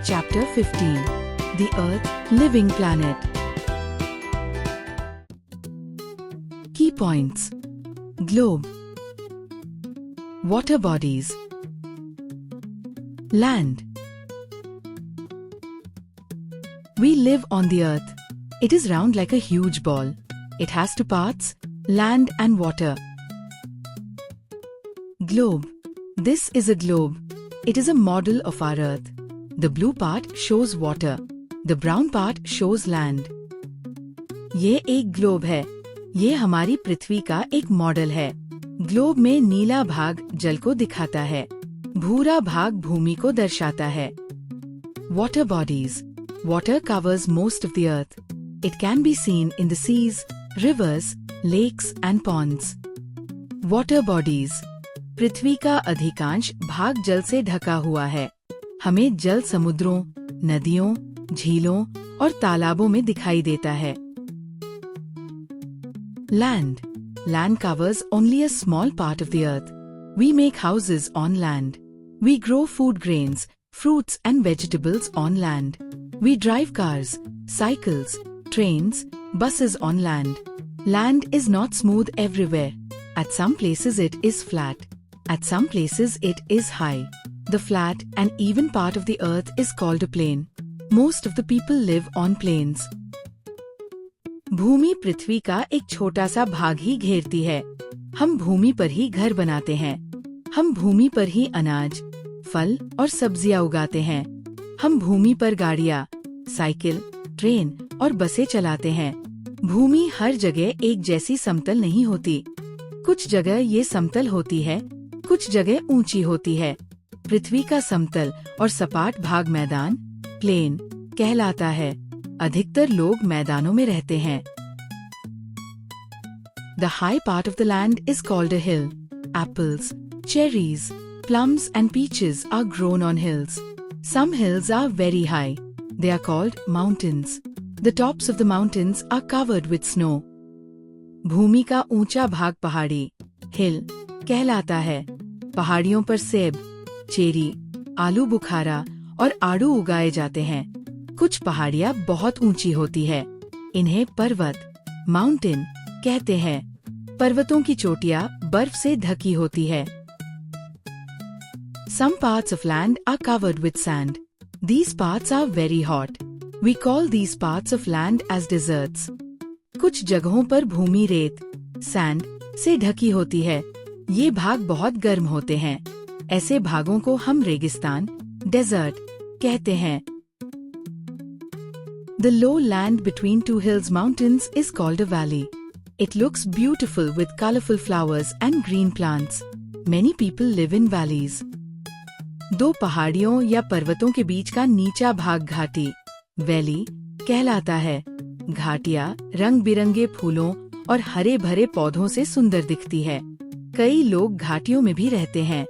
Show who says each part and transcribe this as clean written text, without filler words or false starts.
Speaker 1: Chapter 15. The Earth, Living Planet. Key points. Globe. Water bodies. Land. We live on the Earth. It is round like a huge ball. It has two parts, land and water. Globe. This is a globe. It is a model of our Earth. The blue part shows water. The brown part shows land. ये एक globe है. ये हमारी पृथ्वी का एक model है. Globe में नीला भाग जल को दिखाता है. भूरा भाग भूमि को दर्शाता है. Water bodies. Water covers most of the earth. It can be seen in the seas, rivers, lakes and ponds. Water bodies. पृथ्वी का अधिकांश भाग जल से ढका हुआ है. हमें जल समुद्रों, नदियों, झीलों और तालाबों में दिखाई देता है. Land. Land covers only a small part of the earth. We make houses on land. We grow food grains, fruits and vegetables on land. We drive cars, cycles, trains, buses on land. Land is not smooth everywhere. At some places it is flat. At some places it is high. The flat and even part of the earth is called a plain. Most of the people live on plains. भूमि पृथ्वी का एक छोटा सा भाग ही घेरती है. हम भूमि पर ही घर बनाते हैं. हम भूमि पर ही अनाज, फल और सब्जियां उगाते हैं. हम भूमि पर गाड़ियां, साइकिल, ट्रेन और बसें चलाते हैं. भूमि हर जगह एक जैसी समतल नहीं होती. कुछ जगह ये समतल होती है, कुछ जगह ऊंची होती है. पृथ्वी का समतल और सपाट भाग मैदान, प्लेन, कहलाता है. अधिकतर लोग मैदानों में रहते हैं. The high part of the land is called a hill. Apples, cherries, plums and peaches are grown on hills. Some hills are very high. They are called mountains. The tops of the mountains are covered with snow. भूमि का ऊंचा भाग पहाड़ी, हिल, कहलाता है. पहाड़ियों पर सेब, cherry, आलू बुखारा और आड़ू उगाए जाते हैं. कुछ पहाड़ियाँ बहुत ऊंची होती है. इन्हें पर्वत, माउंटेन कहते हैं. पर्वतों की चोटियाँ बर्फ से ढकी होती है. Some parts of land are covered with sand. These parts are very hot. We call these parts of land as deserts. कुछ जगहों पर भूमि रेत, सैंड से ढकी होती है. ये भाग बहुत गर्म होते हैं. ऐसे भागों को हम रेगिस्तान, डेजर्ट कहते हैं. The low land between two hills mountains is called a valley. It looks beautiful with colorful flowers and green plants. Many people live in valleys. दो पहाड़ियों या पर्वतों के बीच का नीचा भाग घाटी, वैली कहलाता है. घाटियाँ रंग बिरंगे फूलों और हरे भरे पौधों से सुंदर दिखती है. कई लोग घाटियों में भी रहते हैं.